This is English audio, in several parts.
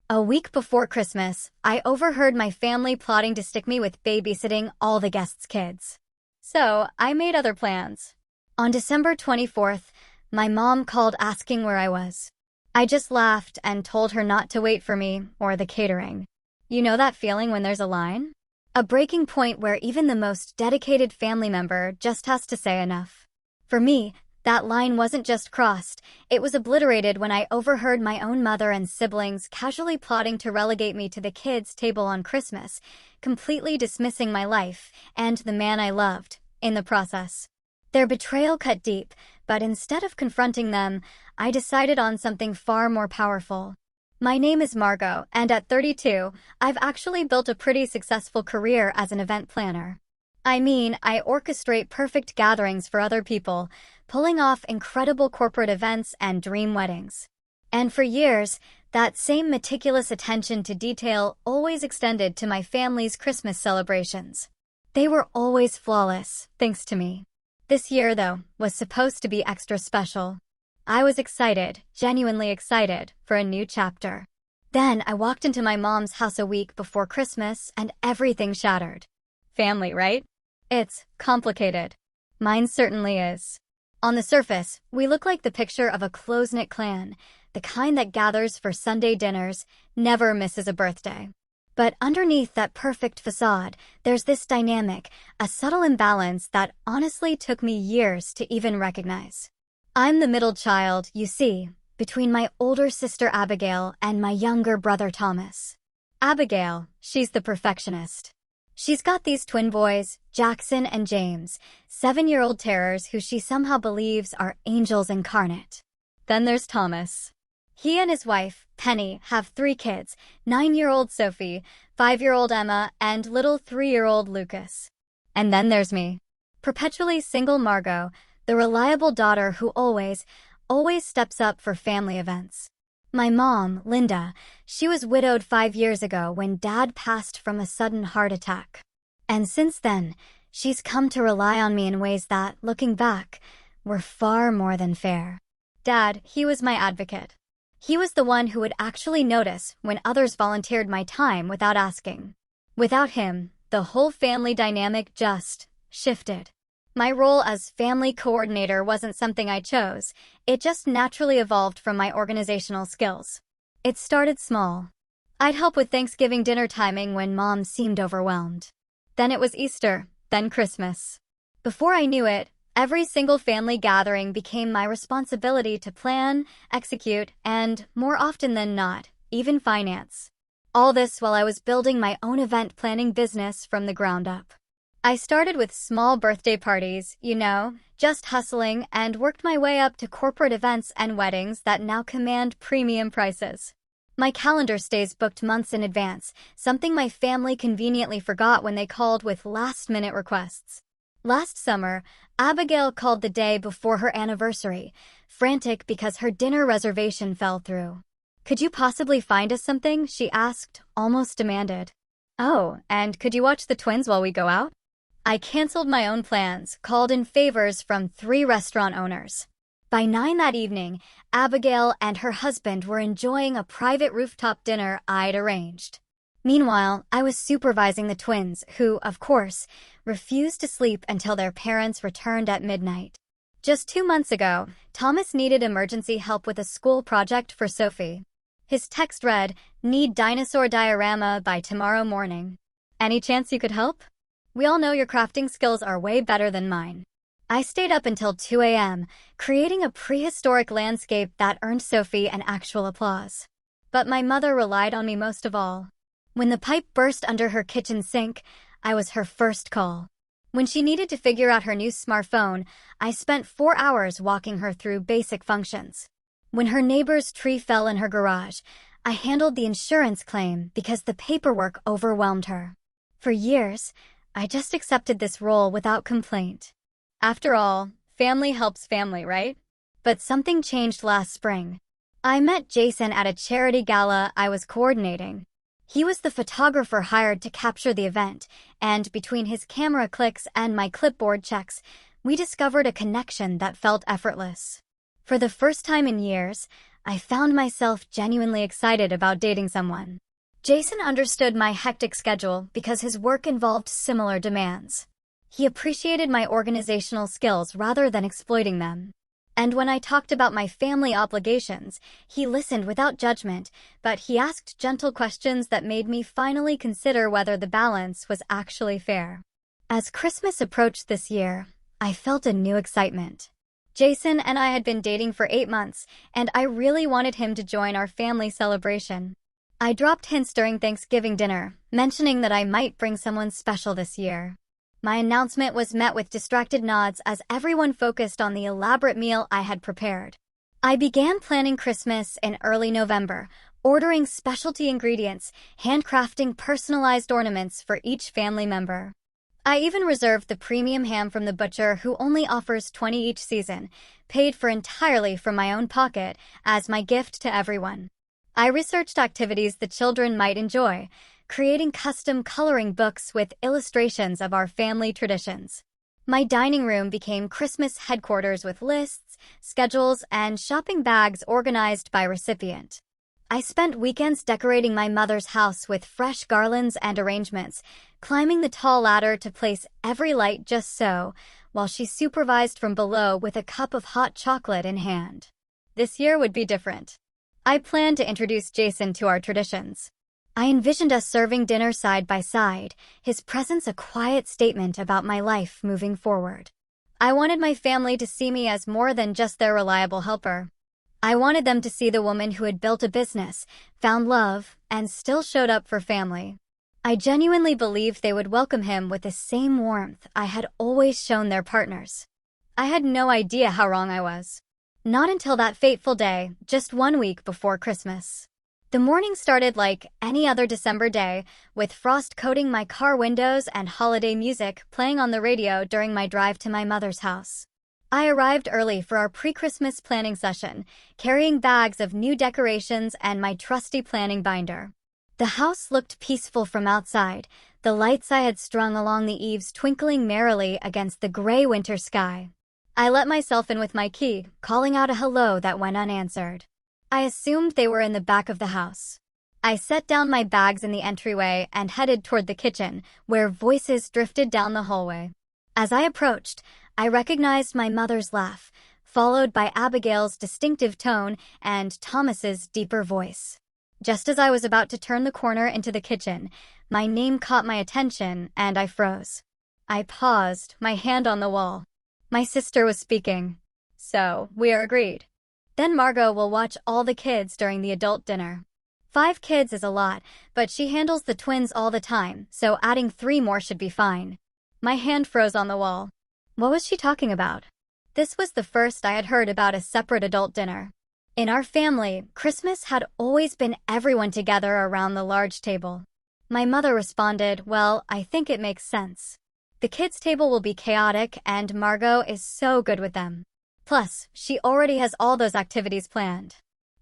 A week before Christmas, I overheard my family plotting to stick me with babysitting all the guests' kids. So, I made other plans. On December 24th, my mom called asking where I was. I just laughed and told her not to wait for me or the catering. You know that feeling when there's a line? A breaking point where even the most dedicated family member just has to say enough. For me, that line wasn't just crossed, it was obliterated when I overheard my own mother and siblings casually plotting to relegate me to the kids' table on Christmas, completely dismissing my life and the man I loved in the process. Their betrayal cut deep, but instead of confronting them, I decided on something far more powerful. My name is Margot, and at 32, I've actually built a pretty successful career as an event planner. I mean, I orchestrate perfect gatherings for other people, pulling off incredible corporate events and dream weddings. And for years, that same meticulous attention to detail always extended to my family's Christmas celebrations. They were always flawless, thanks to me. This year, though, was supposed to be extra special. I was excited, genuinely excited, for a new chapter. Then I walked into my mom's house a week before Christmas and everything shattered. Family, right? It's complicated. Mine certainly is. On the surface, we look like the picture of a close-knit clan, the kind that gathers for Sunday dinners, never misses a birthday. But underneath that perfect facade, there's this dynamic, a subtle imbalance that honestly took me years to even recognize. I'm the middle child, you see, between my older sister Abigail and my younger brother Thomas. Abigail, she's the perfectionist. She's got these twin boys, Jackson and James, 7-year-old terrors who she somehow believes are angels incarnate. Then there's Thomas. He and his wife, Penny, have 3 kids, 9-year-old Sophie, 5-year-old Emma, and little 3-year-old Lucas. And then there's me. Perpetually single Margot, the reliable daughter who always steps up for family events. My mom, Linda, she was widowed 5 years ago when Dad passed from a sudden heart attack. And since then, she's come to rely on me in ways that, looking back, were far more than fair. Dad, he was my advocate. He was the one who would actually notice when others volunteered my time without asking. Without him, the whole family dynamic just shifted. My role as family coordinator wasn't something I chose, it just naturally evolved from my organizational skills. It started small. I'd help with Thanksgiving dinner timing when Mom seemed overwhelmed. Then it was Easter, then Christmas. Before I knew it, every single family gathering became my responsibility to plan, execute, and, more often than not, even finance. All this while I was building my own event planning business from the ground up. I started with small birthday parties, just hustling, and worked my way up to corporate events and weddings that now command premium prices. My calendar stays booked months in advance, something my family conveniently forgot when they called with last-minute requests. Last summer, Abigail called the day before her anniversary, frantic because her dinner reservation fell through. "Could you possibly find us something?" she asked, almost demanded. "Oh, and could you watch the twins while we go out?" I canceled my own plans, called in favors from 3 restaurant owners. By 9 that evening, Abigail and her husband were enjoying a private rooftop dinner I'd arranged. Meanwhile, I was supervising the twins, who, of course, refused to sleep until their parents returned at midnight. Just 2 months ago, Thomas needed emergency help with a school project for Sophie. His text read, "Need dinosaur diorama by tomorrow morning. Any chance you could help? We all know your crafting skills are way better than mine." I stayed up until 2 a.m., creating a prehistoric landscape that earned Sophie an actual applause. But my mother relied on me most of all. When the pipe burst under her kitchen sink, I was her first call. When she needed to figure out her new smartphone, I spent 4 hours walking her through basic functions. When her neighbor's tree fell in her garage, I handled the insurance claim because the paperwork overwhelmed her. For years, I just accepted this role without complaint. After all, family helps family, right? But something changed last spring. I met Jason at a charity gala I was coordinating. He was the photographer hired to capture the event, and between his camera clicks and my clipboard checks, we discovered a connection that felt effortless. For the first time in years, I found myself genuinely excited about dating someone. Jason understood my hectic schedule because his work involved similar demands. He appreciated my organizational skills rather than exploiting them. And when I talked about my family obligations, he listened without judgment, but he asked gentle questions that made me finally consider whether the balance was actually fair. As Christmas approached this year, I felt a new excitement. Jason and I had been dating for 8 months, and I really wanted him to join our family celebration. I dropped hints during Thanksgiving dinner, mentioning that I might bring someone special this year. My announcement was met with distracted nods as everyone focused on the elaborate meal I had prepared. I began planning Christmas in early November, ordering specialty ingredients, handcrafting personalized ornaments for each family member. I even reserved the premium ham from the butcher who only offers 20 each season, paid for entirely from my own pocket, as my gift to everyone. I researched activities the children might enjoy, creating custom coloring books with illustrations of our family traditions. My dining room became Christmas headquarters with lists, schedules, and shopping bags organized by recipient. I spent weekends decorating my mother's house with fresh garlands and arrangements, climbing the tall ladder to place every light just so, while she supervised from below with a cup of hot chocolate in hand. This year would be different. I planned to introduce Jason to our traditions. I envisioned us serving dinner side by side, his presence a quiet statement about my life moving forward. I wanted my family to see me as more than just their reliable helper. I wanted them to see the woman who had built a business, found love, and still showed up for family. I genuinely believed they would welcome him with the same warmth I had always shown their partners. I had no idea how wrong I was. Not until that fateful day, just 1 week before Christmas. The morning started like any other December day, with frost coating my car windows and holiday music playing on the radio during my drive to my mother's house. I arrived early for our pre-Christmas planning session, carrying bags of new decorations and my trusty planning binder. The house looked peaceful from outside, the lights I had strung along the eaves twinkling merrily against the gray winter sky. I let myself in with my key, calling out a hello that went unanswered. I assumed they were in the back of the house. I set down my bags in the entryway and headed toward the kitchen, where voices drifted down the hallway. As I approached, I recognized my mother's laugh, followed by Abigail's distinctive tone and Thomas's deeper voice. Just as I was about to turn the corner into the kitchen, my name caught my attention and I froze. I paused, my hand on the wall. My sister was speaking. So, we are agreed. Then Margot will watch all the kids during the adult dinner. 5 kids is a lot, but she handles the twins all the time, so adding 3 more should be fine. My hand froze on the wall. What was she talking about? This was the first I had heard about a separate adult dinner. In our family, Christmas had always been everyone together around the large table. My mother responded, "Well, I think it makes sense. The kids' table will be chaotic, and Margot is so good with them. Plus, she already has all those activities planned."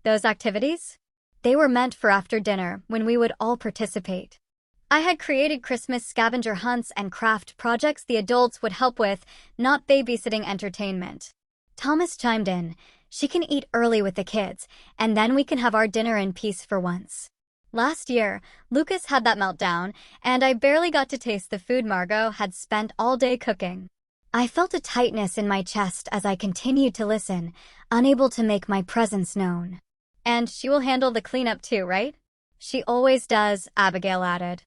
Those activities? They were meant for after dinner, when we would all participate. I had created Christmas scavenger hunts and craft projects the adults would help with, not babysitting entertainment. Thomas chimed in. She can eat early with the kids, and then we can have our dinner in peace for once. Last year, Lucas had that meltdown, and I barely got to taste the food Margot had spent all day cooking. I felt a tightness in my chest as I continued to listen, unable to make my presence known. "And she will handle the cleanup too, right?" "She always does," Abigail added.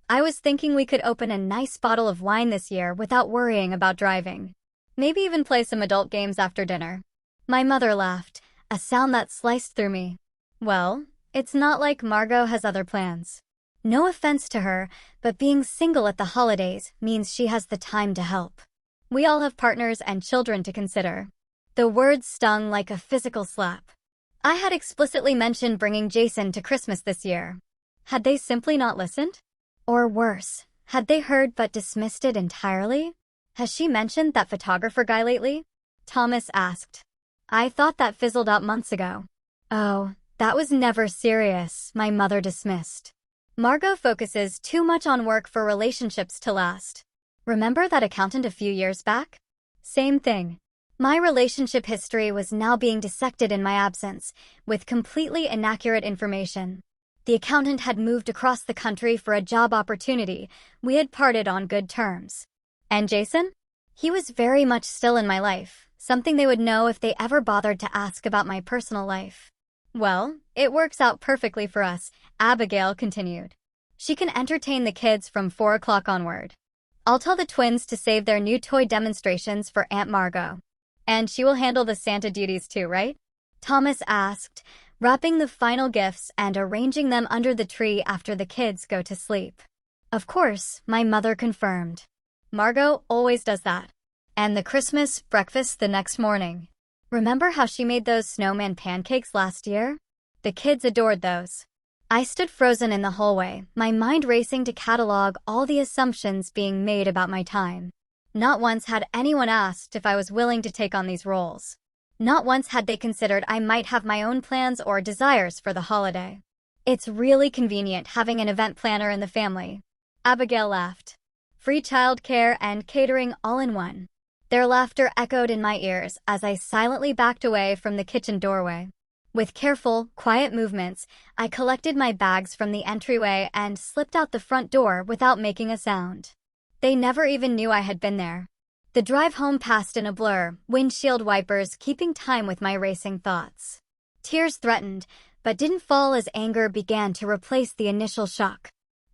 I was thinking we could open a nice bottle of wine this year without worrying about driving. Maybe even play some adult games after dinner. My mother laughed, a sound that sliced through me. Well, it's not like Margot has other plans. No offense to her, but being single at the holidays means she has the time to help. We all have partners and children to consider. The words stung like a physical slap. I had explicitly mentioned bringing Jason to Christmas this year. Had they simply not listened? Or worse, had they heard but dismissed it entirely? "Has she mentioned that photographer guy lately?" Thomas asked. "I thought that fizzled out months ago." "Oh, that was never serious," my mother dismissed. "Margot focuses too much on work for relationships to last. Remember that accountant a few years back? Same thing. My relationship history was now being dissected in my absence, with completely inaccurate information. The accountant had moved across the country for a job opportunity. We had parted on good terms. And Jason? He was very much still in my life, something they would know if they ever bothered to ask about my personal life. Well, it works out perfectly for us, Abigail continued. She can entertain the kids from 4 o'clock onward. I'll tell the twins to save their new toy demonstrations for Aunt Margot. And she will handle the Santa duties too, right? Thomas asked, wrapping the final gifts and arranging them under the tree after the kids go to sleep. Of course, my mother confirmed. Margot always does that. And the Christmas breakfast the next morning. Remember how she made those snowman pancakes last year? The kids adored those. I stood frozen in the hallway, my mind racing to catalog all the assumptions being made about my time. Not once had anyone asked if I was willing to take on these roles. Not once had they considered I might have my own plans or desires for the holiday. It's really convenient having an event planner in the family. Abigail laughed. Free childcare and catering all in one. Their laughter echoed in my ears as I silently backed away from the kitchen doorway. With careful, quiet movements, I collected my bags from the entryway and slipped out the front door without making a sound. They never even knew I had been there. The drive home passed in a blur, windshield wipers keeping time with my racing thoughts. Tears threatened, but didn't fall as anger began to replace the initial shock.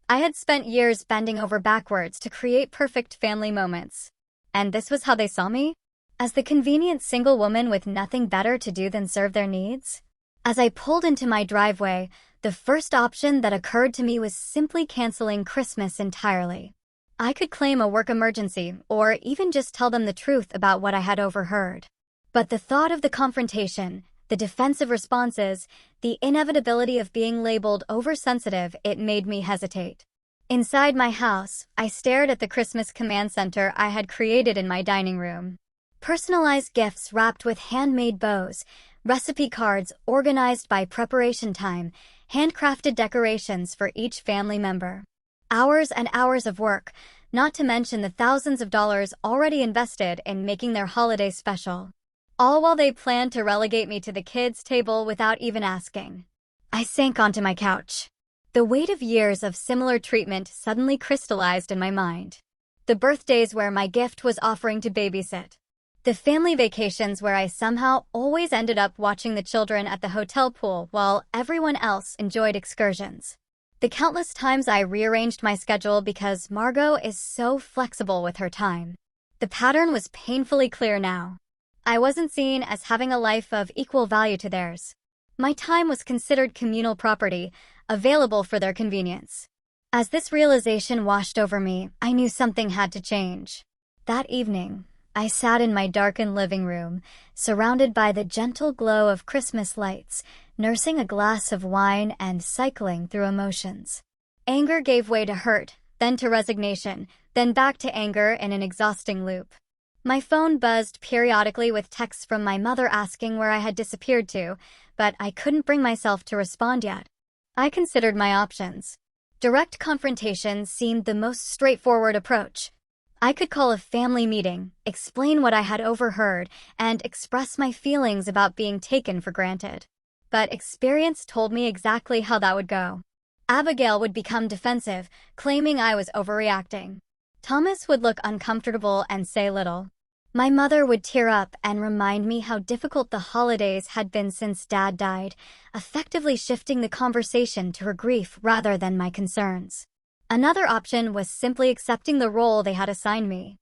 I had spent years bending over backwards to create perfect family moments. And this was how they saw me? As the convenient single woman with nothing better to do than serve their needs? As I pulled into my driveway, the first option that occurred to me was simply canceling Christmas entirely. I could claim a work emergency, or even just tell them the truth about what I had overheard. But the thought of the confrontation, the defensive responses, the inevitability of being labeled oversensitive, it made me hesitate. Inside my house, I stared at the Christmas command center I had created in my dining room. Personalized gifts wrapped with handmade bows, recipe cards organized by preparation time, handcrafted decorations for each family member. Hours and hours of work, not to mention the thousands of dollars already invested in making their holiday special. All while they planned to relegate me to the kids' table without even asking. I sank onto my couch. The weight of years of similar treatment suddenly crystallized in my mind. The birthdays where my gift was offering to babysit. The family vacations where I somehow always ended up watching the children at the hotel pool while everyone else enjoyed excursions. The countless times I rearranged my schedule because Margot is so flexible with her time. The pattern was painfully clear now. I wasn't seen as having a life of equal value to theirs. My time was considered communal property, available for their convenience. As this realization washed over me, I knew something had to change. That evening, I sat in my darkened living room, surrounded by the gentle glow of Christmas lights, nursing a glass of wine and cycling through emotions. Anger gave way to hurt, then to resignation, then back to anger in an exhausting loop. My phone buzzed periodically with texts from my mother asking where I had disappeared to, but I couldn't bring myself to respond yet. I considered my options. Direct confrontation seemed the most straightforward approach. I could call a family meeting, explain what I had overheard, and express my feelings about being taken for granted. But experience told me exactly how that would go. Abigail would become defensive, claiming I was overreacting. Thomas would look uncomfortable and say little. My mother would tear up and remind me how difficult the holidays had been since Dad died, effectively shifting the conversation to her grief rather than my concerns. Another option was simply accepting the role they had assigned me.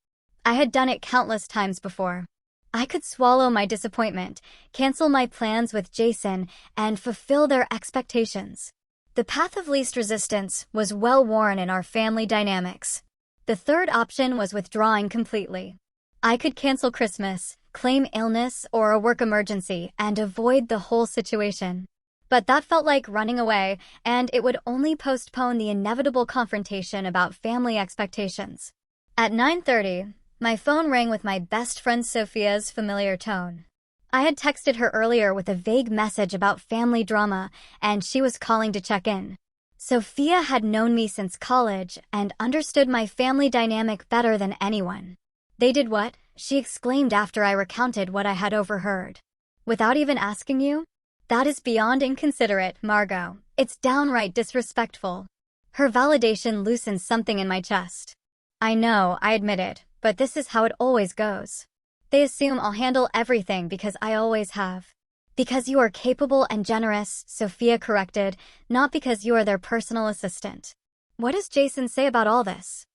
I had done it countless times before. I could swallow my disappointment, cancel my plans with Jason, and fulfill their expectations. The path of least resistance was well worn in our family dynamics. The third option was withdrawing completely. I could cancel Christmas, claim illness or a work emergency, and avoid the whole situation. But that felt like running away, and it would only postpone the inevitable confrontation about family expectations. At 9:30, my phone rang with my best friend Sophia's familiar tone. I had texted her earlier with a vague message about family drama, and she was calling to check in. Sophia had known me since college and understood my family dynamic better than anyone. They did what, she exclaimed after I recounted what I had overheard. Without even asking you? That is beyond inconsiderate, Margot. It's downright disrespectful. Her validation loosened something in my chest. I know, I admitted, but this is how it always goes. They assume I'll handle everything because I always have. Because you are capable and generous, Sophia corrected, not because you are their personal assistant. What does Jason say about all this?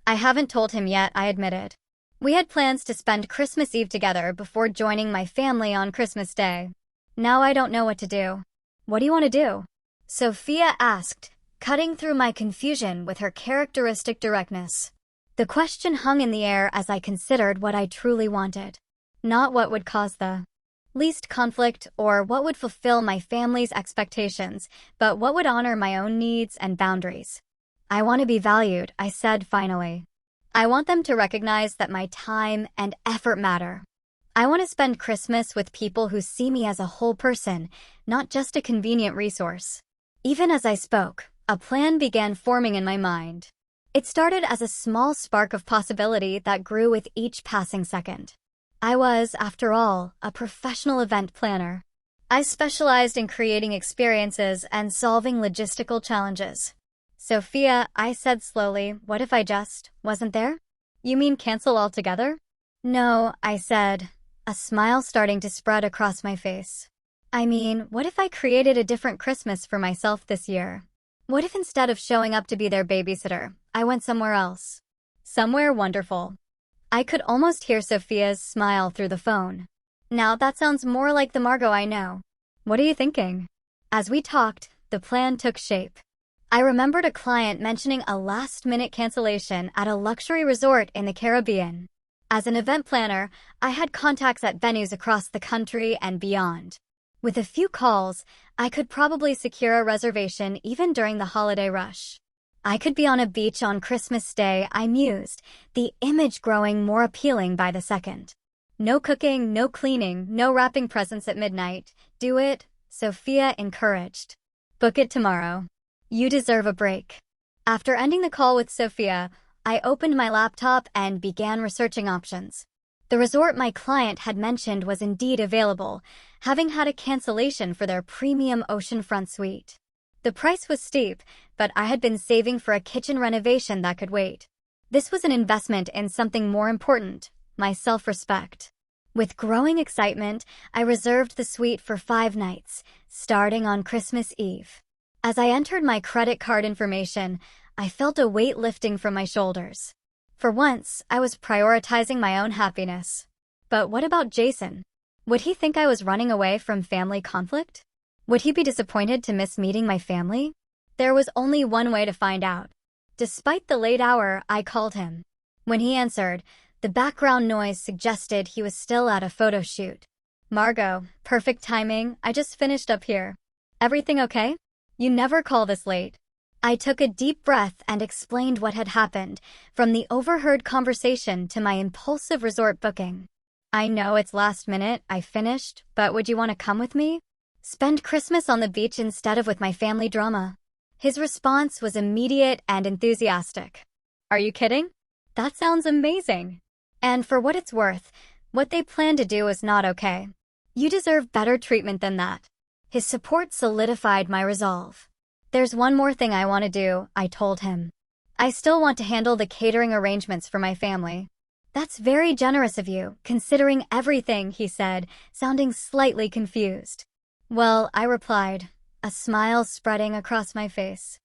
I haven't told him yet, I admitted. We had plans to spend Christmas Eve together before joining my family on Christmas Day. Now I don't know what to do. What do you want to do? Sophia asked, cutting through my confusion with her characteristic directness. The question hung in the air as I considered what I truly wanted. Not what would cause the least conflict or what would fulfill my family's expectations, but what would honor my own needs and boundaries. I want to be valued, I said finally. I want them to recognize that my time and effort matter. I want to spend Christmas with people who see me as a whole person, not just a convenient resource. Even as I spoke, a plan began forming in my mind. It started as a small spark of possibility that grew with each passing second. I was, after all, a professional event planner. I specialized in creating experiences and solving logistical challenges. Sophia, I said slowly, what if I just wasn't there? You mean cancel altogether? No, I said, a smile starting to spread across my face. I mean, what if I created a different Christmas for myself this year? What if instead of showing up to be their babysitter, I went somewhere else? Somewhere wonderful. I could almost hear Sophia's smile through the phone. Now that sounds more like the Margot I know. What are you thinking? As we talked, the plan took shape. I remembered a client mentioning a last-minute cancellation at a luxury resort in the Caribbean. As an event planner, I had contacts at venues across the country and beyond. With a few calls, I could probably secure a reservation even during the holiday rush. I could be on a beach on Christmas Day, I mused, the image growing more appealing by the second. No cooking, no cleaning, no wrapping presents at midnight. Do it, Sophia encouraged. Book it tomorrow. You deserve a break. After ending the call with Sophia, I opened my laptop and began researching options. The resort my client had mentioned was indeed available, having had a cancellation for their premium oceanfront suite. The price was steep, but I had been saving for a kitchen renovation that could wait. This was an investment in something more important, my self-respect. With growing excitement, I reserved the suite for 5 nights, starting on Christmas Eve. As I entered my credit card information, I felt a weight lifting from my shoulders. For once, I was prioritizing my own happiness. But what about Jason? Would he think I was running away from family conflict? Would he be disappointed to miss meeting my family? There was only one way to find out. Despite the late hour, I called him. When he answered, the background noise suggested he was still at a photo shoot. Margot, perfect timing, I just finished up here. Everything okay? You never call this late. I took a deep breath and explained what had happened, from the overheard conversation to my impulsive resort booking. I know it's last minute, I finished, but would you want to come with me? Spend Christmas on the beach instead of with my family drama. His response was immediate and enthusiastic. Are you kidding? That sounds amazing. And for what it's worth, what they plan to do is not okay. You deserve better treatment than that. His support solidified my resolve. There's one more thing I want to do, I told him. I still want to handle the catering arrangements for my family. That's very generous of you, considering everything, he said, sounding slightly confused. Well, I replied, a smile spreading across my face.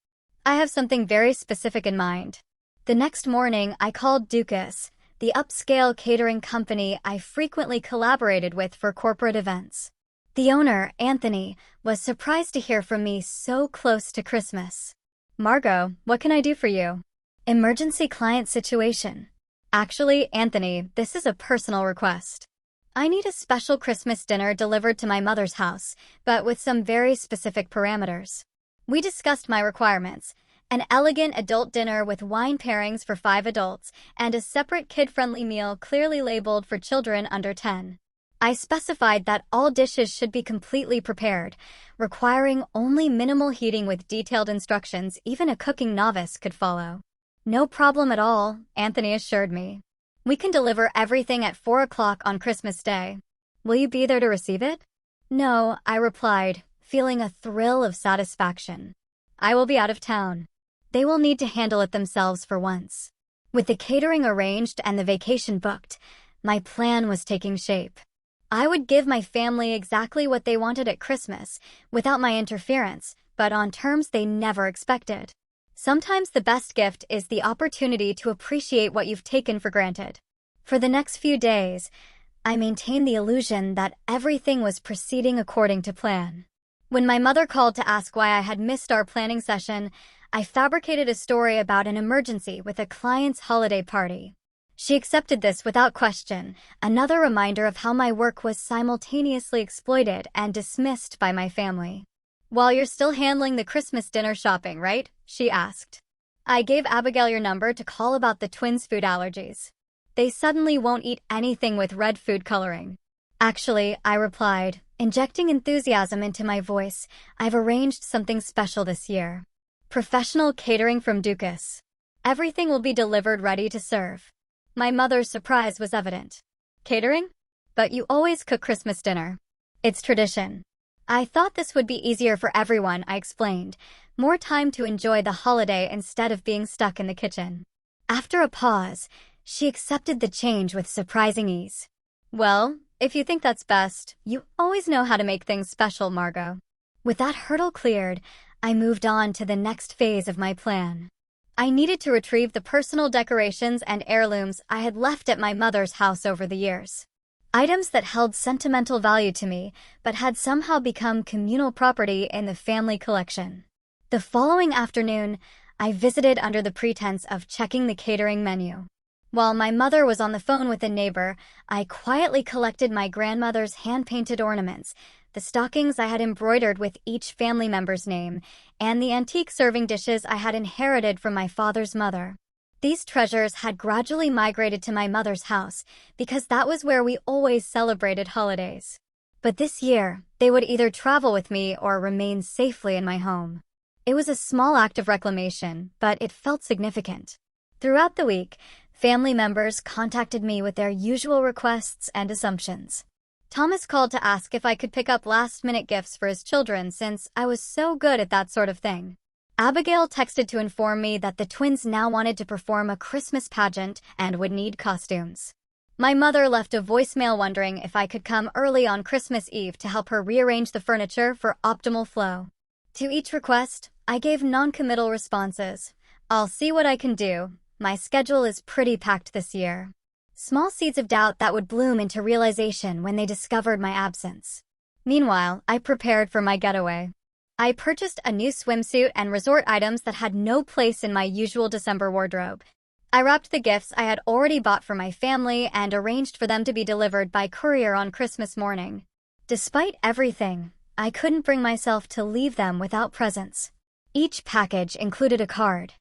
I have something very specific in mind. The next morning, I called Dukas, the upscale catering company I frequently collaborated with for corporate events. The owner, Anthony, was surprised to hear from me so close to Christmas. Margot, what can I do for you? Emergency client situation. Actually, Anthony, this is a personal request. I need a special Christmas dinner delivered to my mother's house, but with some very specific parameters. We discussed my requirements. An elegant adult dinner with wine pairings for 5 adults, and a separate kid-friendly meal clearly labeled for children under 10. I specified that all dishes should be completely prepared, requiring only minimal heating with detailed instructions even a cooking novice could follow. No problem at all, Anthony assured me. We can deliver everything at 4 o'clock on Christmas Day. Will you be there to receive it? No, I replied, feeling a thrill of satisfaction. I will be out of town. They will need to handle it themselves for once. With the catering arranged and the vacation booked, my plan was taking shape. I would give my family exactly what they wanted at Christmas, without my interference, but on terms they never expected. Sometimes the best gift is the opportunity to appreciate what you've taken for granted. For the next few days, I maintained the illusion that everything was proceeding according to plan. When my mother called to ask why I had missed our planning session, I fabricated a story about an emergency with a client's holiday party. She accepted this without question, another reminder of how my work was simultaneously exploited and dismissed by my family. While you're still handling the Christmas dinner shopping, right? She asked. I gave Abigail your number to call about the twins' food allergies. They suddenly won't eat anything with red food coloring. Actually, I replied, injecting enthusiasm into my voice, I've arranged something special this year. Professional catering from Dukas. Everything will be delivered ready to serve. My mother's surprise was evident. Catering? But you always cook Christmas dinner. It's tradition. I thought this would be easier for everyone, I explained. More time to enjoy the holiday instead of being stuck in the kitchen. After a pause, she accepted the change with surprising ease. Well, if you think that's best, you always know how to make things special, Margot. With that hurdle cleared, I moved on to the next phase of my plan. I needed to retrieve the personal decorations and heirlooms I had left at my mother's house over the years. Items that held sentimental value to me, but had somehow become communal property in the family collection. The following afternoon, I visited under the pretense of checking the catering menu. While my mother was on the phone with a neighbor, I quietly collected my grandmother's hand-painted ornaments, the stockings I had embroidered with each family member's name, and the antique serving dishes I had inherited from my father's mother. These treasures had gradually migrated to my mother's house because that was where we always celebrated holidays. But this year, they would either travel with me or remain safely in my home. It was a small act of reclamation, but it felt significant. Throughout the week, family members contacted me with their usual requests and assumptions. Thomas called to ask if I could pick up last-minute gifts for his children since I was so good at that sort of thing. Abigail texted to inform me that the twins now wanted to perform a Christmas pageant and would need costumes. My mother left a voicemail wondering if I could come early on Christmas Eve to help her rearrange the furniture for optimal flow. To each request, I gave non-committal responses. I'll see what I can do. My schedule is pretty packed this year. Small seeds of doubt that would bloom into realization when they discovered my absence. Meanwhile, I prepared for my getaway. I purchased a new swimsuit and resort items that had no place in my usual December wardrobe. I wrapped the gifts I had already bought for my family and arranged for them to be delivered by courier on Christmas morning. Despite everything, I couldn't bring myself to leave them without presents. Each package included a card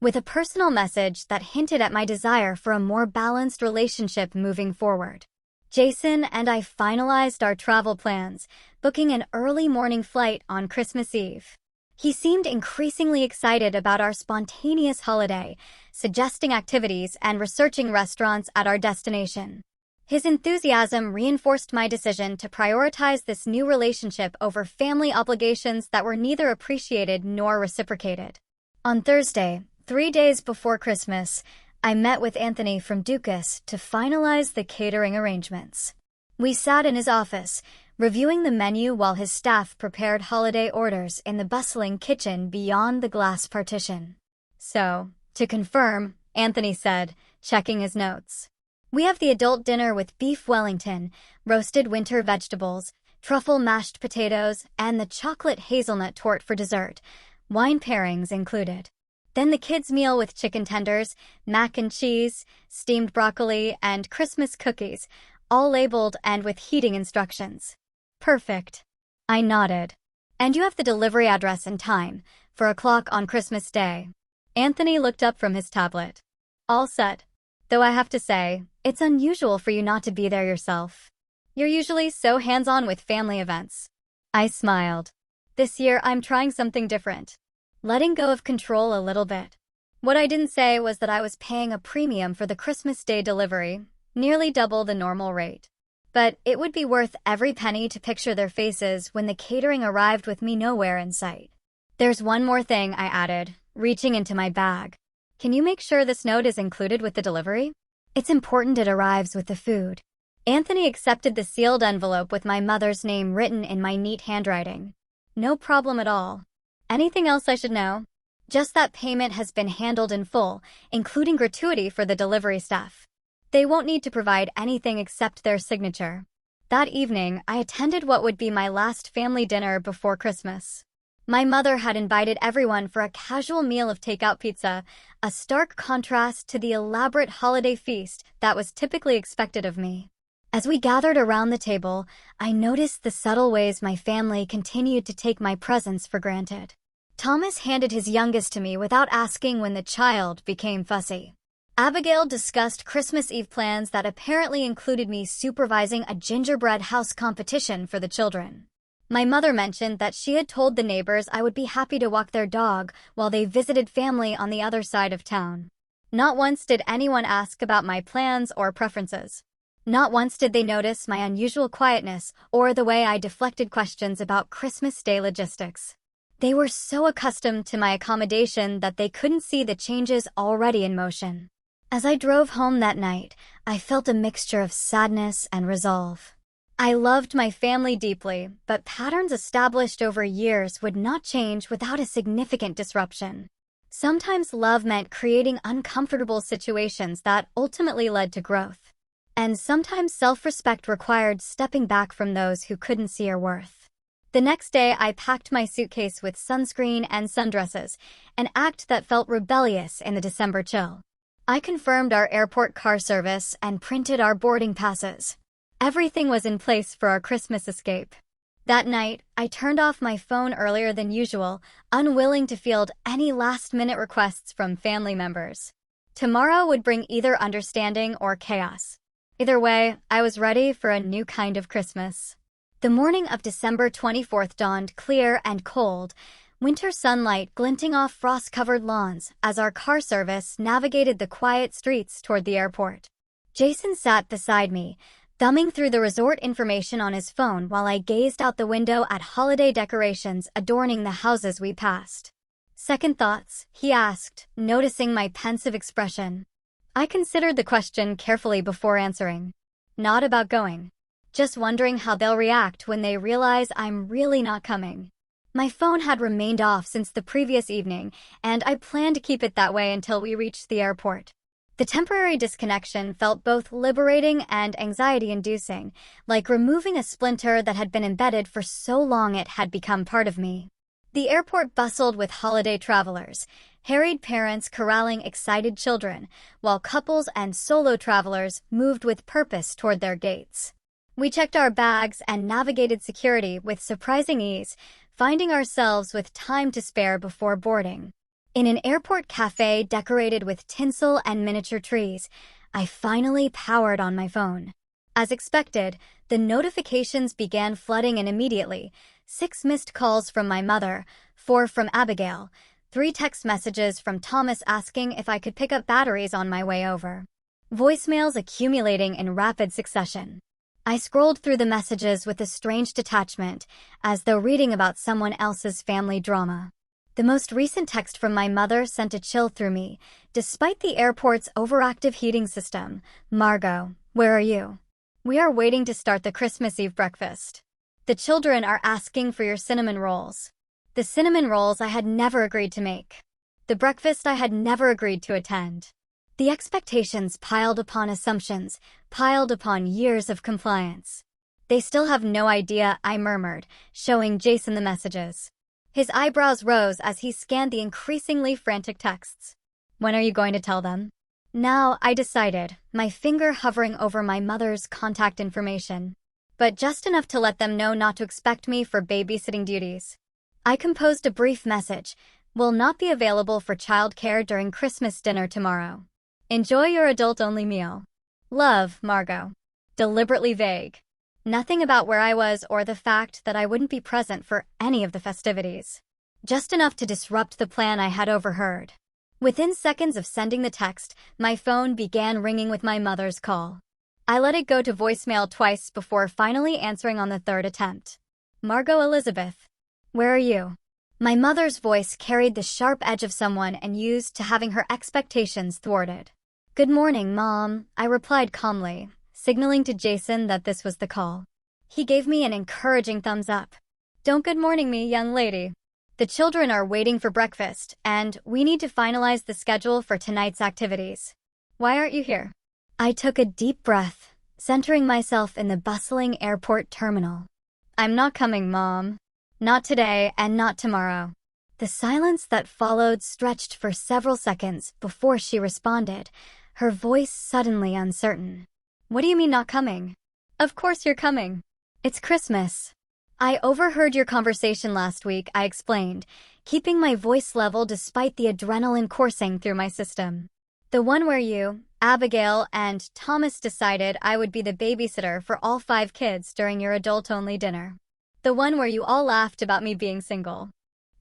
with a personal message that hinted at my desire for a more balanced relationship moving forward. Jason and I finalized our travel plans, booking an early morning flight on Christmas Eve. He seemed increasingly excited about our spontaneous holiday, suggesting activities and researching restaurants at our destination. His enthusiasm reinforced my decision to prioritize this new relationship over family obligations that were neither appreciated nor reciprocated. On Thursday, 3 days before Christmas, I met with Anthony from Dukas to finalize the catering arrangements. We sat in his office, reviewing the menu while his staff prepared holiday orders in the bustling kitchen beyond the glass partition. So, to confirm, Anthony said, checking his notes. We have the adult dinner with beef Wellington, roasted winter vegetables, truffle mashed potatoes, and the chocolate hazelnut torte for dessert, wine pairings included. Then the kids' meal with chicken tenders, mac and cheese, steamed broccoli, and Christmas cookies, all labeled and with heating instructions. Perfect. I nodded. And you have the delivery address and time, 4 o'clock on Christmas Day. Anthony looked up from his tablet. All set. Though I have to say, it's unusual for you not to be there yourself. You're usually so hands-on with family events. I smiled. This year I'm trying something different. Letting go of control a little bit. What I didn't say was that I was paying a premium for the Christmas Day delivery, nearly double the normal rate. But it would be worth every penny to picture their faces when the catering arrived with me nowhere in sight. There's one more thing, I added, reaching into my bag. Can you make sure this note is included with the delivery? It's important it arrives with the food. Anthony accepted the sealed envelope with my mother's name written in my neat handwriting. No problem at all. Anything else I should know? Just that payment has been handled in full, including gratuity for the delivery staff. They won't need to provide anything except their signature. That evening, I attended what would be my last family dinner before Christmas. My mother had invited everyone for a casual meal of takeout pizza, a stark contrast to the elaborate holiday feast that was typically expected of me. As we gathered around the table, I noticed the subtle ways my family continued to take my presence for granted. Thomas handed his youngest to me without asking when the child became fussy. Abigail discussed Christmas Eve plans that apparently included me supervising a gingerbread house competition for the children. My mother mentioned that she had told the neighbors I would be happy to walk their dog while they visited family on the other side of town. Not once did anyone ask about my plans or preferences. Not once did they notice my unusual quietness or the way I deflected questions about Christmas Day logistics. They were so accustomed to my accommodation that they couldn't see the changes already in motion. As I drove home that night, I felt a mixture of sadness and resolve. I loved my family deeply, but patterns established over years would not change without a significant disruption. Sometimes love meant creating uncomfortable situations that ultimately led to growth. And sometimes self-respect required stepping back from those who couldn't see our worth. The next day, I packed my suitcase with sunscreen and sundresses, an act that felt rebellious in the December chill. I confirmed our airport car service and printed our boarding passes. Everything was in place for our Christmas escape. That night, I turned off my phone earlier than usual, unwilling to field any last-minute requests from family members. Tomorrow would bring either understanding or chaos. Either way, I was ready for a new kind of Christmas. The morning of December 24th dawned clear and cold, winter sunlight glinting off frost-covered lawns as our car service navigated the quiet streets toward the airport. Jason sat beside me, thumbing through the resort information on his phone while I gazed out the window at holiday decorations adorning the houses we passed. "Second thoughts?" he asked, noticing my pensive expression. I considered the question carefully before answering. "Not about going. Just wondering how they'll react when they realize I'm really not coming." My phone had remained off since the previous evening, and I planned to keep it that way until we reached the airport. The temporary disconnection felt both liberating and anxiety-inducing, like removing a splinter that had been embedded for so long it had become part of me. The airport bustled with holiday travelers, harried parents corralling excited children, while couples and solo travelers moved with purpose toward their gates. We checked our bags and navigated security with surprising ease, finding ourselves with time to spare before boarding. In an airport cafe decorated with tinsel and miniature trees, I finally powered on my phone. As expected, the notifications began flooding in immediately. 6 missed calls from my mother, 4 from Abigail, 3 text messages from Thomas asking if I could pick up batteries on my way over. Voicemails accumulating in rapid succession. I scrolled through the messages with a strange detachment, as though reading about someone else's family drama. The most recent text from my mother sent a chill through me. Despite the airport's overactive heating system, "Margot, where are you? We are waiting to start the Christmas Eve breakfast. The children are asking for your cinnamon rolls." The cinnamon rolls I had never agreed to make. The breakfast I had never agreed to attend. The expectations piled upon assumptions, piled upon years of compliance. "They still have no idea," I murmured, showing Jason the messages. His eyebrows rose as he scanned the increasingly frantic texts. "When are you going to tell them?" Now, I decided, my finger hovering over my mother's contact information. But just enough to let them know not to expect me for babysitting duties. I composed a brief message. "Will not be available for childcare during Christmas dinner tomorrow. Enjoy your adult-only meal. Love, Margot." Deliberately vague. Nothing about where I was or the fact that I wouldn't be present for any of the festivities. Just enough to disrupt the plan I had overheard. Within seconds of sending the text, my phone began ringing with my mother's call. I let it go to voicemail twice before finally answering on the third attempt. Margot Elizabeth. Where are you? My mother's voice carried the sharp edge of someone and used to having her expectations thwarted. Good morning, Mom, I replied calmly, signaling to Jason that this was the call. He gave me an encouraging thumbs up. Don't good morning me, young lady. The children are waiting for breakfast, and we need to finalize the schedule for tonight's activities. Why aren't you here? I took a deep breath, centering myself in the bustling airport terminal. I'm not coming, Mom. Not today and not tomorrow. The silence that followed stretched for several seconds before she responded, her voice suddenly uncertain. What do you mean not coming? Of course you're coming. It's Christmas. I overheard your conversation last week, I explained, keeping my voice level despite the adrenaline coursing through my system. The one where you, Abigail, and Thomas decided I would be the babysitter for all 5 kids during your adult-only dinner. The one where you all laughed about me being single.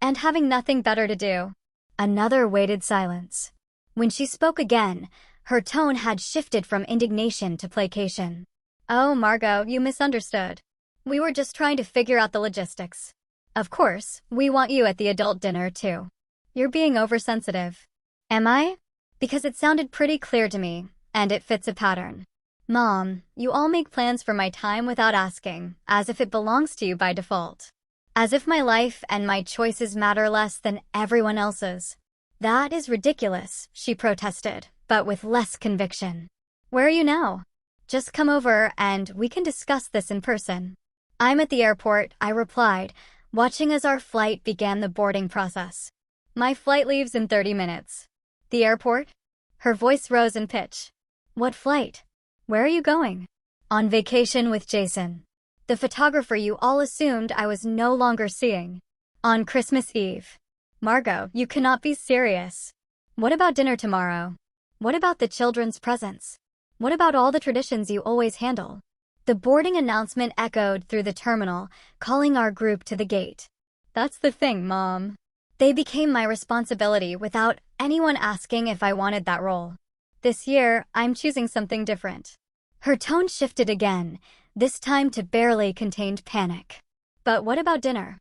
And having nothing better to do. Another weighted silence. When she spoke again, her tone had shifted from indignation to placation. Oh, Margot, you misunderstood. We were just trying to figure out the logistics. Of course, we want you at the adult dinner, too. You're being oversensitive. Am I? Because it sounded pretty clear to me, and it fits a pattern. Mom, you all make plans for my time without asking, as if it belongs to you by default. As if my life and my choices matter less than everyone else's. That is ridiculous, she protested, but with less conviction. Where are you now? Just come over and we can discuss this in person. I'm at the airport, I replied, watching as our flight began the boarding process. My flight leaves in 30 minutes. The airport? Her voice rose in pitch. What flight? Where are you going? On vacation with Jason. The photographer you all assumed I was no longer seeing. On Christmas Eve. Margot, you cannot be serious. What about dinner tomorrow? What about the children's presents? What about all the traditions you always handle? The boarding announcement echoed through the terminal, calling our group to the gate. That's the thing, Mom. They became my responsibility without anyone asking if I wanted that role. This year, I'm choosing something different. Her tone shifted again, this time to barely contained panic. But what about dinner?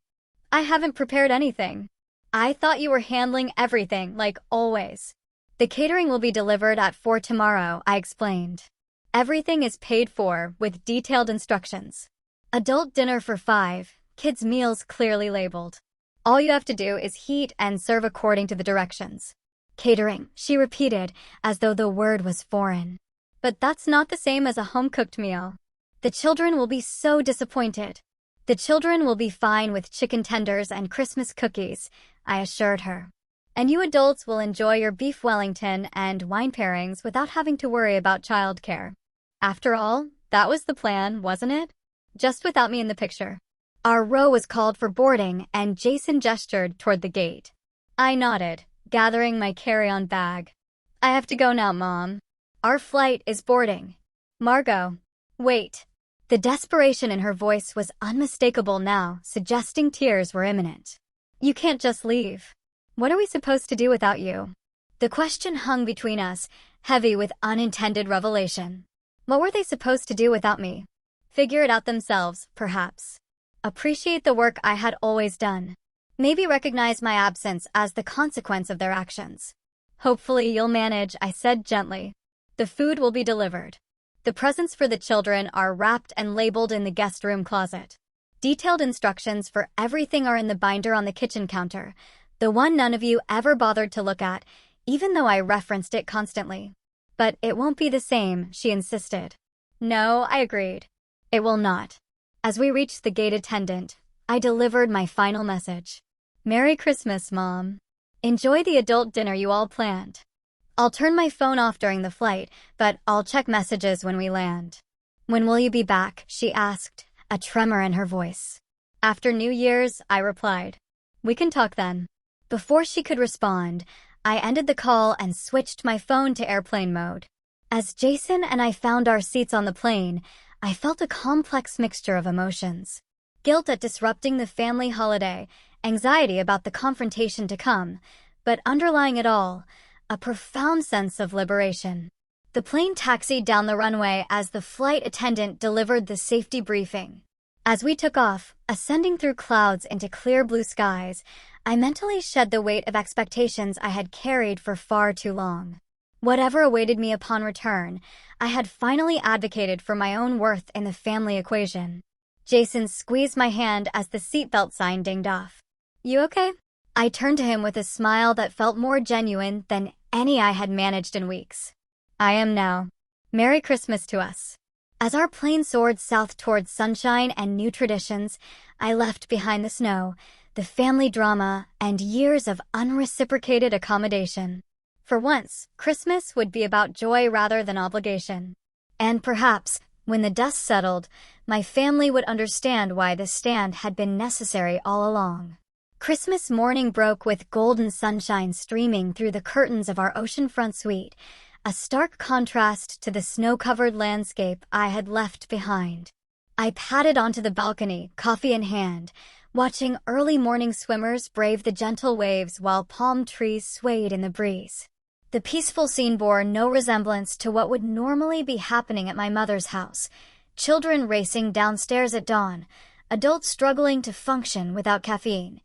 I haven't prepared anything. I thought you were handling everything, like always. The catering will be delivered at 4 tomorrow, I explained. Everything is paid for, with detailed instructions. Adult dinner for 5, kids' meals clearly labeled. All you have to do is heat and serve according to the directions. Catering, she repeated, as though the word was foreign. But that's not the same as a home-cooked meal. The children will be so disappointed. The children will be fine with chicken tenders and Christmas cookies, I assured her. And you adults will enjoy your beef Wellington and wine pairings without having to worry about childcare. After all, that was the plan, wasn't it? Just without me in the picture. Our row was called for boarding, and Jason gestured toward the gate. I nodded, gathering my carry-on bag. I have to go now, Mom. Our flight is boarding. Margot, wait. The desperation in her voice was unmistakable now, suggesting tears were imminent. You can't just leave. What are we supposed to do without you? The question hung between us, heavy with unintended revelation. What were they supposed to do without me? Figure it out themselves, perhaps. Appreciate the work I had always done. Maybe recognize my absence as the consequence of their actions. Hopefully you'll manage, I said gently. The food will be delivered. The presents for the children are wrapped and labeled in the guest room closet. Detailed instructions for everything are in the binder on the kitchen counter, the one none of you ever bothered to look at, even though I referenced it constantly. But it won't be the same, she insisted. No, I agreed. It will not. As we reached the gate attendant, I delivered my final message. Merry Christmas, Mom. Enjoy the adult dinner you all planned. I'll turn my phone off during the flight, but I'll check messages when we land. When will you be back? She asked, a tremor in her voice. After New Year's, I replied. We can talk then. Before she could respond, I ended the call and switched my phone to airplane mode. As Jason and I found our seats on the plane, I felt a complex mixture of emotions. Guilt at disrupting the family holiday, anxiety about the confrontation to come, but underlying it all, a profound sense of liberation. The plane taxied down the runway as the flight attendant delivered the safety briefing. As we took off, ascending through clouds into clear blue skies, I mentally shed the weight of expectations I had carried for far too long. Whatever awaited me upon return, I had finally advocated for my own worth in the family equation. Jason squeezed my hand as the seatbelt sign dinged off. "You okay?" I turned to him with a smile that felt more genuine than any I had managed in weeks. "I am now. Merry Christmas to us." As our plane soared south towards sunshine and new traditions, I left behind the snow, the family drama, and years of unreciprocated accommodation. For once, Christmas would be about joy rather than obligation. And perhaps, when the dust settled, my family would understand why this stand had been necessary all along. Christmas morning broke with golden sunshine streaming through the curtains of our oceanfront suite, a stark contrast to the snow-covered landscape I had left behind. I padded onto the balcony, coffee in hand, watching early morning swimmers brave the gentle waves while palm trees swayed in the breeze. The peaceful scene bore no resemblance to what would normally be happening at my mother's house. Children racing downstairs at dawn, adults struggling to function without caffeine,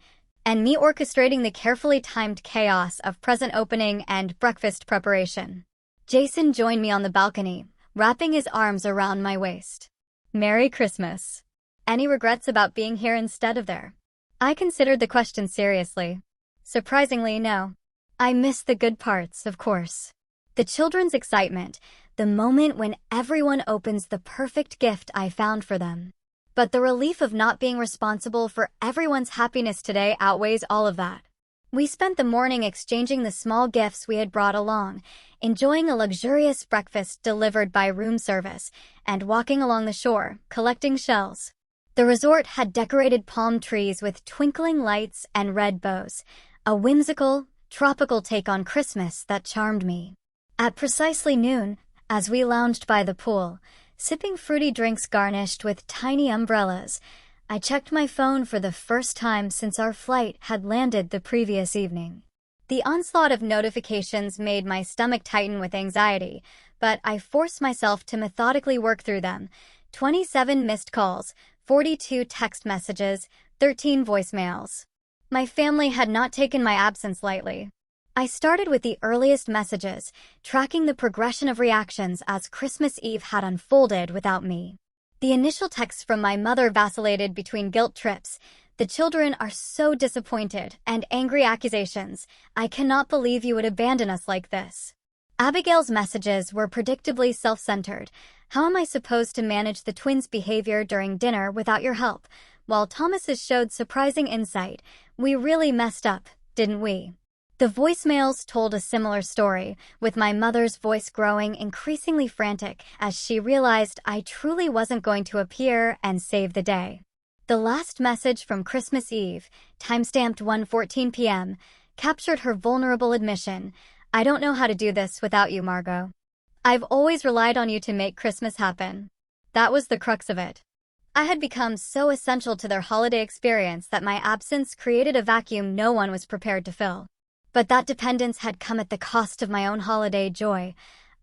and me orchestrating the carefully timed chaos of present opening and breakfast preparation. Jason joined me on the balcony, wrapping his arms around my waist. "Merry Christmas. Any regrets about being here instead of there?" I considered the question seriously. Surprisingly, no. I miss the good parts, of course. The children's excitement, the moment when everyone opens the perfect gift I found for them. But the relief of not being responsible for everyone's happiness today outweighs all of that. We spent the morning exchanging the small gifts we had brought along, enjoying a luxurious breakfast delivered by room service, and walking along the shore, collecting shells. The resort had decorated palm trees with twinkling lights and red bows, a whimsical, tropical take on Christmas that charmed me. At precisely noon, as we lounged by the pool, sipping fruity drinks garnished with tiny umbrellas, I checked my phone for the first time since our flight had landed the previous evening. The onslaught of notifications made my stomach tighten with anxiety, but I forced myself to methodically work through them. 27 missed calls, 42 text messages, 13 voicemails. My family had not taken my absence lightly. I started with the earliest messages, tracking the progression of reactions as Christmas Eve had unfolded without me. The initial texts from my mother vacillated between guilt trips. "The children are so disappointed," and angry accusations. "I cannot believe you would abandon us like this." Abigail's messages were predictably self-centered. "How am I supposed to manage the twins' behavior during dinner without your help?" While Thomas's showed surprising insight. "We really messed up, didn't we?" The voicemails told a similar story, with my mother's voice growing increasingly frantic as she realized I truly wasn't going to appear and save the day. The last message from Christmas Eve, timestamped 1:14 p.m., captured her vulnerable admission. "I don't know how to do this without you, Margot. I've always relied on you to make Christmas happen." That was the crux of it. I had become so essential to their holiday experience that my absence created a vacuum no one was prepared to fill. But that dependence had come at the cost of my own holiday joy,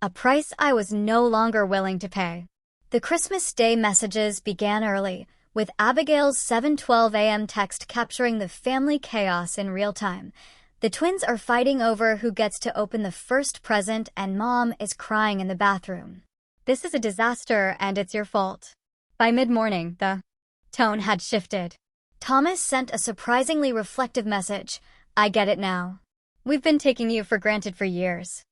a price I was no longer willing to pay. The Christmas Day messages began early, with Abigail's 7:12 a.m. text capturing the family chaos in real time. "The twins are fighting over who gets to open the first present and Mom is crying in the bathroom. This is a disaster and it's your fault." By mid-morning, the tone had shifted. Thomas sent a surprisingly reflective message. "I get it now. We've been taking you for granted for years.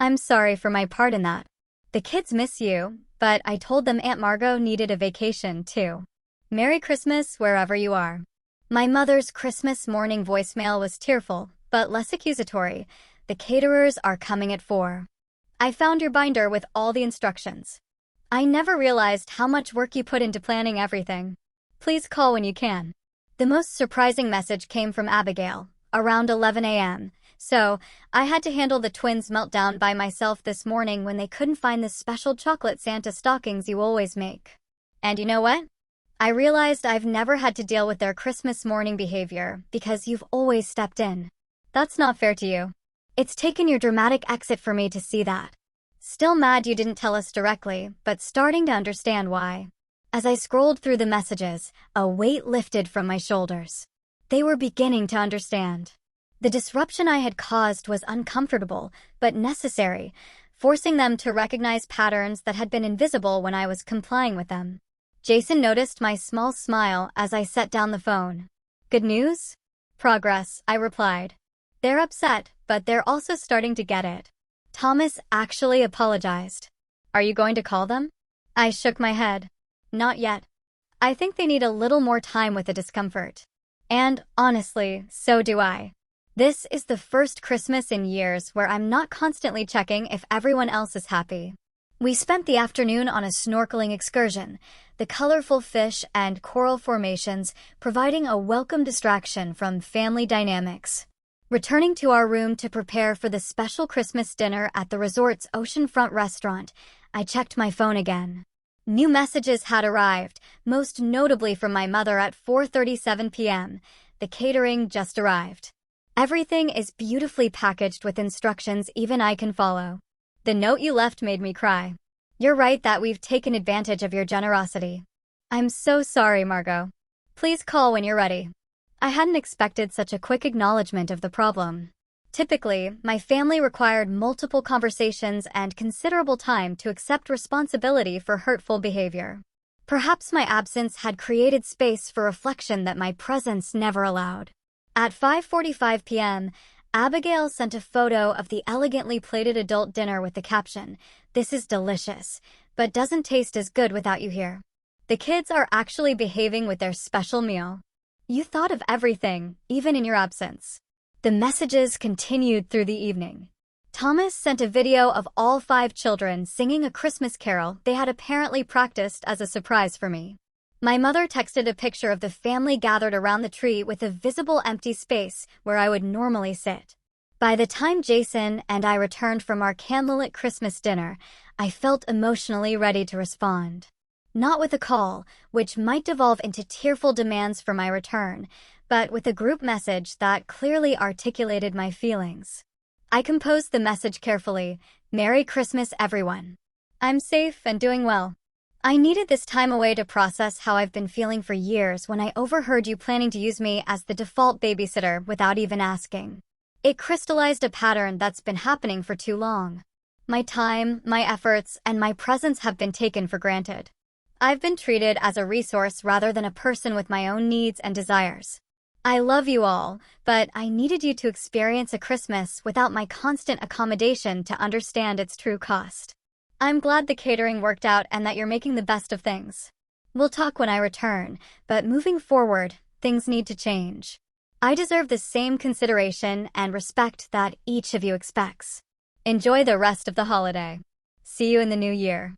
I'm sorry for my part in that. The kids miss you, but I told them Aunt Margot needed a vacation, too. Merry Christmas wherever you are." My mother's Christmas morning voicemail was tearful, but less accusatory. "The caterers are coming at 4. I found your binder with all the instructions. I never realized how much work you put into planning everything. Please call when you can." The most surprising message came from Abigail, around 11 a.m., so I had to handle the twins' meltdown by myself this morning when they couldn't find the special chocolate Santa stockings you always make. And you know what? I realized I've never had to deal with their Christmas morning behavior because you've always stepped in. That's not fair to you. It's taken your dramatic exit for me to see that. Still mad you didn't tell us directly, but starting to understand why. As I scrolled through the messages, a weight lifted from my shoulders. They were beginning to understand. The disruption I had caused was uncomfortable, but necessary, forcing them to recognize patterns that had been invisible when I was complying with them. Jason noticed my small smile as I set down the phone. Good news? Progress, I replied. They're upset, but they're also starting to get it. Thomas actually apologized. Are you going to call them? I shook my head. Not yet. I think they need a little more time with the discomfort. And, honestly, so do I. This is the first Christmas in years where I'm not constantly checking if everyone else is happy. We spent the afternoon on a snorkeling excursion, the colorful fish and coral formations providing a welcome distraction from family dynamics. Returning to our room to prepare for the special Christmas dinner at the resort's oceanfront restaurant, I checked my phone again. New messages had arrived, most notably from my mother at 4:37 p.m. The catering just arrived. Everything is beautifully packaged with instructions even I can follow. The note you left made me cry. You're right that we've taken advantage of your generosity. I'm so sorry, Margot. Please call when you're ready. I hadn't expected such a quick acknowledgement of the problem. Typically, my family required multiple conversations and considerable time to accept responsibility for hurtful behavior. Perhaps my absence had created space for reflection that my presence never allowed. At 5:45 p.m., Abigail sent a photo of the elegantly plated adult dinner with the caption, "This is delicious, but doesn't taste as good without you here." The kids are actually behaving with their special meal. You thought of everything, even in your absence. The messages continued through the evening. Thomas sent a video of all 5 children singing a Christmas carol they had apparently practiced as a surprise for me. My mother texted a picture of the family gathered around the tree with a visible empty space where I would normally sit. By the time Jason and I returned from our candlelit Christmas dinner, I felt emotionally ready to respond. Not with a call, which might devolve into tearful demands for my return, but with a group message that clearly articulated my feelings. I composed the message carefully. Merry Christmas, everyone. I'm safe and doing well. I needed this time away to process how I've been feeling for years when I overheard you planning to use me as the default babysitter without even asking. It crystallized a pattern that's been happening for too long. My time, my efforts, and my presence have been taken for granted. I've been treated as a resource rather than a person with my own needs and desires. I love you all, but I needed you to experience a Christmas without my constant accommodation to understand its true cost. I'm glad the catering worked out and that you're making the best of things. We'll talk when I return, but moving forward, things need to change. I deserve the same consideration and respect that each of you expects. Enjoy the rest of the holiday. See you in the new year.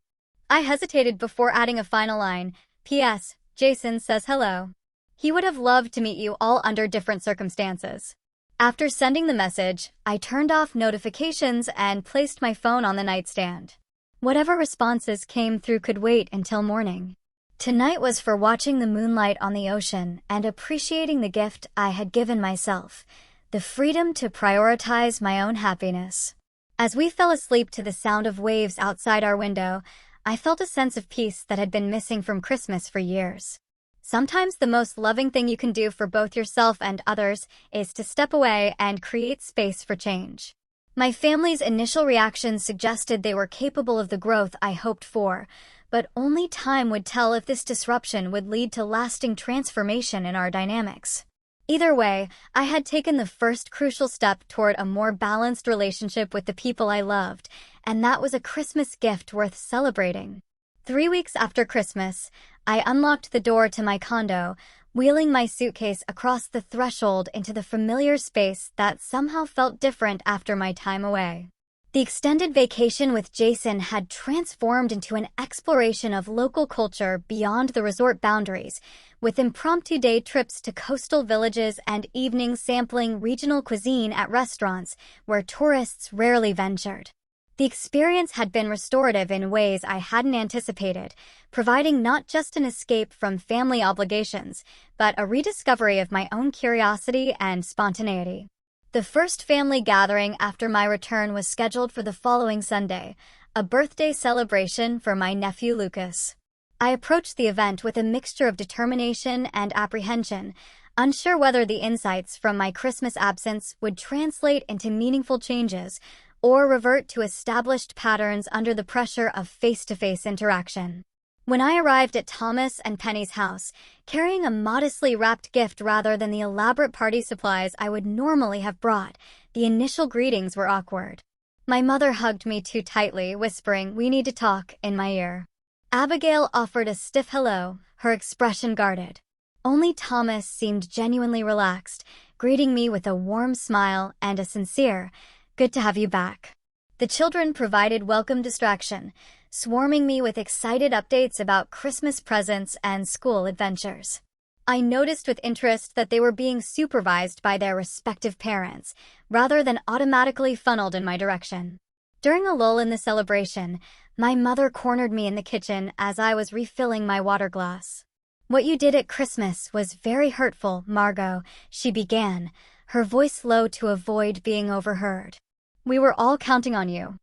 I hesitated before adding a final line. P.S. Jason says hello. He would have loved to meet you all under different circumstances. After sending the message, I turned off notifications and placed my phone on the nightstand. Whatever responses came through could wait until morning. Tonight was for watching the moonlight on the ocean and appreciating the gift I had given myself, the freedom to prioritize my own happiness. As we fell asleep to the sound of waves outside our window, I felt a sense of peace that had been missing from Christmas for years. Sometimes the most loving thing you can do for both yourself and others is to step away and create space for change. My family's initial reactions suggested they were capable of the growth I hoped for, but only time would tell if this disruption would lead to lasting transformation in our dynamics. Either way, I had taken the first crucial step toward a more balanced relationship with the people I loved, and that was a Christmas gift worth celebrating. 3 weeks after Christmas, I unlocked the door to my condo, wheeling my suitcase across the threshold into the familiar space that somehow felt different after my time away. The extended vacation with Jason had transformed into an exploration of local culture beyond the resort boundaries, with impromptu day trips to coastal villages and evenings sampling regional cuisine at restaurants where tourists rarely ventured. The experience had been restorative in ways I hadn't anticipated, providing not just an escape from family obligations, but a rediscovery of my own curiosity and spontaneity. The first family gathering after my return was scheduled for the following Sunday, a birthday celebration for my nephew Lucas. I approached the event with a mixture of determination and apprehension, unsure whether the insights from my Christmas absence would translate into meaningful changes or revert to established patterns under the pressure of face-to-face interaction. When I arrived at Thomas and Penny's house, carrying a modestly wrapped gift rather than the elaborate party supplies I would normally have brought, the initial greetings were awkward. My mother hugged me too tightly, whispering, "We need to talk," in my ear. Abigail offered a stiff hello, her expression guarded. Only Thomas seemed genuinely relaxed, greeting me with a warm smile and a sincere, "Good to have you back." The children provided welcome distraction, swarming me with excited updates about Christmas presents and school adventures. I noticed with interest that they were being supervised by their respective parents, rather than automatically funneled in my direction. During a lull in the celebration, my mother cornered me in the kitchen as I was refilling my water glass. "What you did at Christmas was very hurtful, Margot," she began, her voice low to avoid being overheard. "We were all counting on you."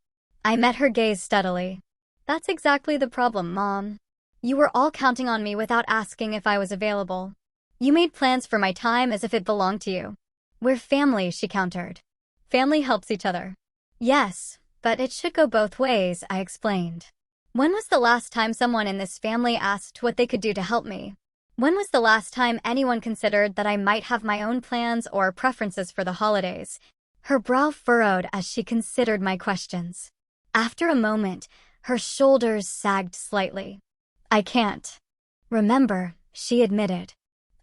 I met her gaze steadily. "That's exactly the problem, Mom. You were all counting on me without asking if I was available. You made plans for my time as if it belonged to you." "We're family," she countered. "Family helps each other." "Yes, but it should go both ways," I explained. "When was the last time someone in this family asked what they could do to help me? When was the last time anyone considered that I might have my own plans or preferences for the holidays?" Her brow furrowed as she considered my questions. After a moment, her shoulders sagged slightly. "I can't." "Remember," she admitted.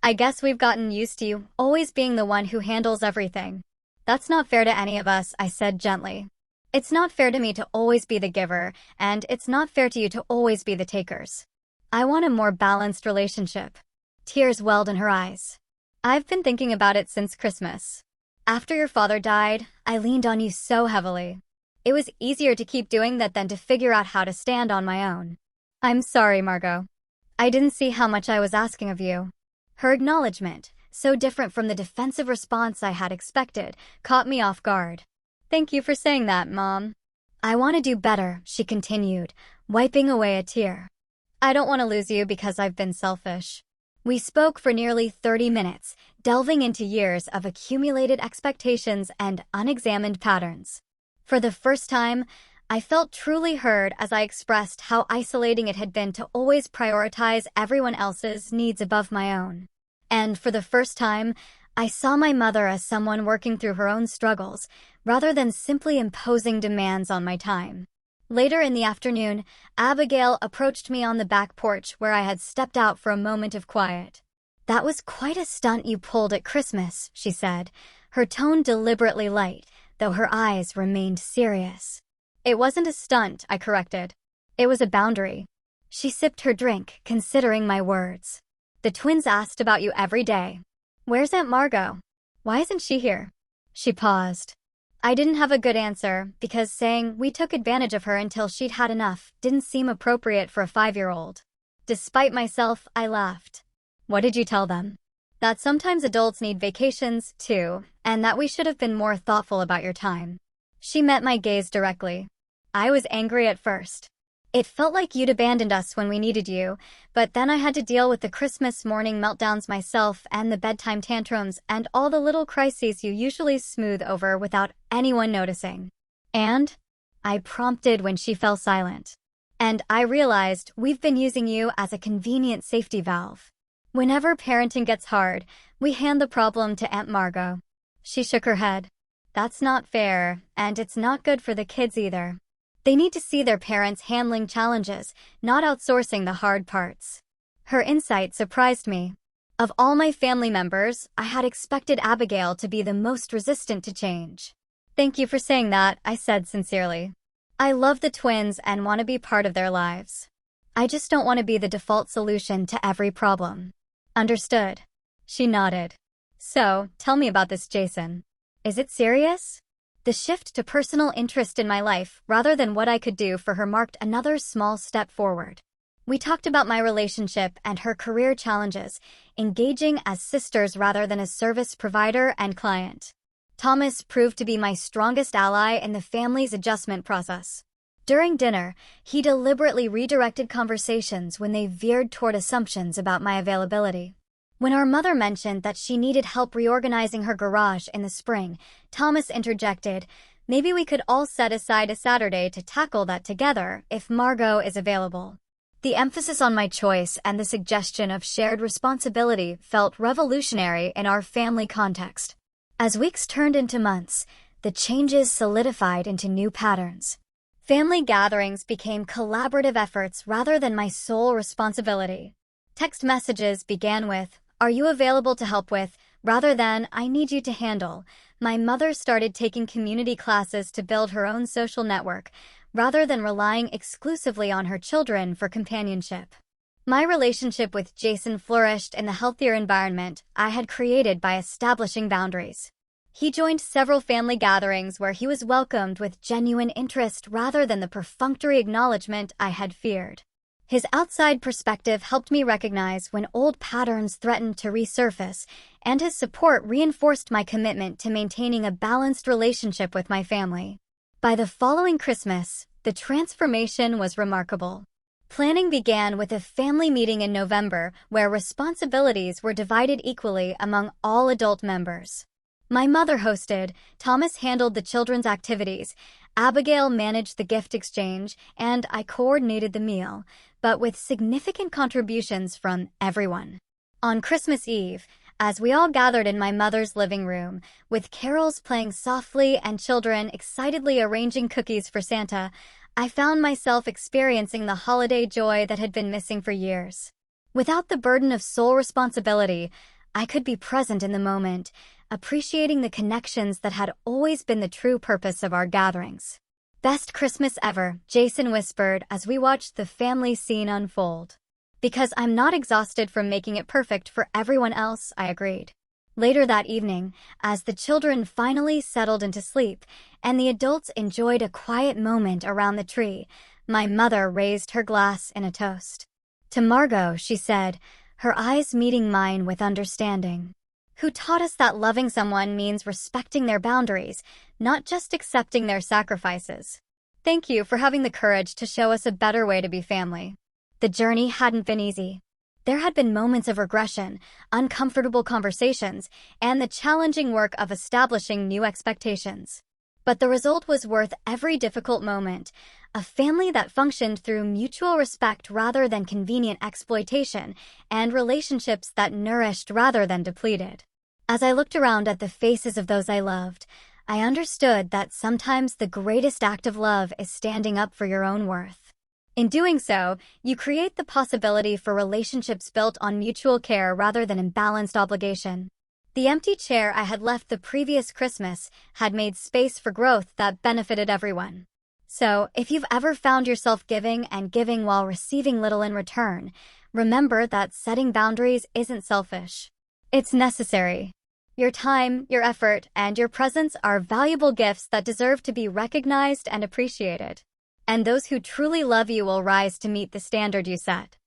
"I guess we've gotten used to you always being the one who handles everything." "That's not fair to any of us," I said gently. "It's not fair to me to always be the giver, and it's not fair to you to always be the takers. I want a more balanced relationship." Tears welled in her eyes. "I've been thinking about it since Christmas. After your father died, I leaned on you so heavily. It was easier to keep doing that than to figure out how to stand on my own." "I'm sorry, Margot. I didn't see how much I was asking of you." Her acknowledgement, so different from the defensive response I had expected, caught me off guard. "Thank you for saying that, Mom." "I want to do better," she continued, wiping away a tear. "I don't want to lose you because I've been selfish." We spoke for nearly 30 minutes, delving into years of accumulated expectations and unexamined patterns. For the first time, I felt truly heard as I expressed how isolating it had been to always prioritize everyone else's needs above my own. And for the first time, I saw my mother as someone working through her own struggles, rather than simply imposing demands on my time. Later in the afternoon, Abigail approached me on the back porch where I had stepped out for a moment of quiet. "That was quite a stunt you pulled at Christmas," she said, her tone deliberately light, though her eyes remained serious. "It wasn't a stunt," I corrected. "It was a boundary." She sipped her drink, considering my words. "The twins asked about you every day. Where's Aunt Margot? Why isn't she here?" She paused. I didn't have a good answer, because saying we took advantage of her until she'd had enough didn't seem appropriate for a 5-year-old. Despite myself, I laughed. "What did you tell them?" "That sometimes adults need vacations, too, and that we should have been more thoughtful about your time." She met my gaze directly. "I was angry at first. It felt like you'd abandoned us when we needed you, but then I had to deal with the Christmas morning meltdowns myself and the bedtime tantrums and all the little crises you usually smooth over without anyone noticing." "And?" I prompted when she fell silent. "And I realized we've been using you as a convenient safety valve. Whenever parenting gets hard, we hand the problem to Aunt Margot." She shook her head. "That's not fair, and it's not good for the kids either. They need to see their parents handling challenges, not outsourcing the hard parts." Her insight surprised me. Of all my family members, I had expected Abigail to be the most resistant to change. "Thank you for saying that," I said sincerely. "I love the twins and want to be part of their lives. I just don't want to be the default solution to every problem." "Understood." She nodded. "So, tell me about this Jason. Is it serious?" The shift to personal interest in my life, rather than what I could do for her, marked another small step forward. We talked about my relationship and her career challenges, engaging as sisters rather than as service provider and client. Thomas proved to be my strongest ally in the family's adjustment process. During dinner, he deliberately redirected conversations when they veered toward assumptions about my availability. When our mother mentioned that she needed help reorganizing her garage in the spring, Thomas interjected, "Maybe we could all set aside a Saturday to tackle that together if Margot is available." The emphasis on my choice and the suggestion of shared responsibility felt revolutionary in our family context. As weeks turned into months, the changes solidified into new patterns. Family gatherings became collaborative efforts rather than my sole responsibility. Text messages began with, "Are you available to help with?" rather than, "I need you to handle." My mother started taking community classes to build her own social network, rather than relying exclusively on her children for companionship. My relationship with Jason flourished in the healthier environment I had created by establishing boundaries. He joined several family gatherings where he was welcomed with genuine interest rather than the perfunctory acknowledgement I had feared. His outside perspective helped me recognize when old patterns threatened to resurface, and his support reinforced my commitment to maintaining a balanced relationship with my family. By the following Christmas, the transformation was remarkable. Planning began with a family meeting in November where responsibilities were divided equally among all adult members. My mother hosted, Thomas handled the children's activities, Abigail managed the gift exchange, and I coordinated the meal, but with significant contributions from everyone. On Christmas Eve, as we all gathered in my mother's living room, with carols playing softly and children excitedly arranging cookies for Santa, I found myself experiencing the holiday joy that had been missing for years. Without the burden of sole responsibility, I could be present in the moment, appreciating the connections that had always been the true purpose of our gatherings. "Best Christmas ever," Jason whispered as we watched the family scene unfold. "Because I'm not exhausted from making it perfect for everyone else," I agreed. Later that evening, as the children finally settled into sleep and the adults enjoyed a quiet moment around the tree, my mother raised her glass in a toast. "To Margot," she said, her eyes meeting mine with understanding, "who taught us that loving someone means respecting their boundaries, not just accepting their sacrifices. Thank you for having the courage to show us a better way to be family." The journey hadn't been easy. There had been moments of regression, uncomfortable conversations, and the challenging work of establishing new expectations. But the result was worth every difficult moment, a family that functioned through mutual respect rather than convenient exploitation, and relationships that nourished rather than depleted. As I looked around at the faces of those I loved, I understood that sometimes the greatest act of love is standing up for your own worth. In doing so, you create the possibility for relationships built on mutual care rather than imbalanced obligation. The empty chair I had left the previous Christmas had made space for growth that benefited everyone. So, if you've ever found yourself giving and giving while receiving little in return, remember that setting boundaries isn't selfish. It's necessary. Your time, your effort, and your presence are valuable gifts that deserve to be recognized and appreciated. And those who truly love you will rise to meet the standard you set.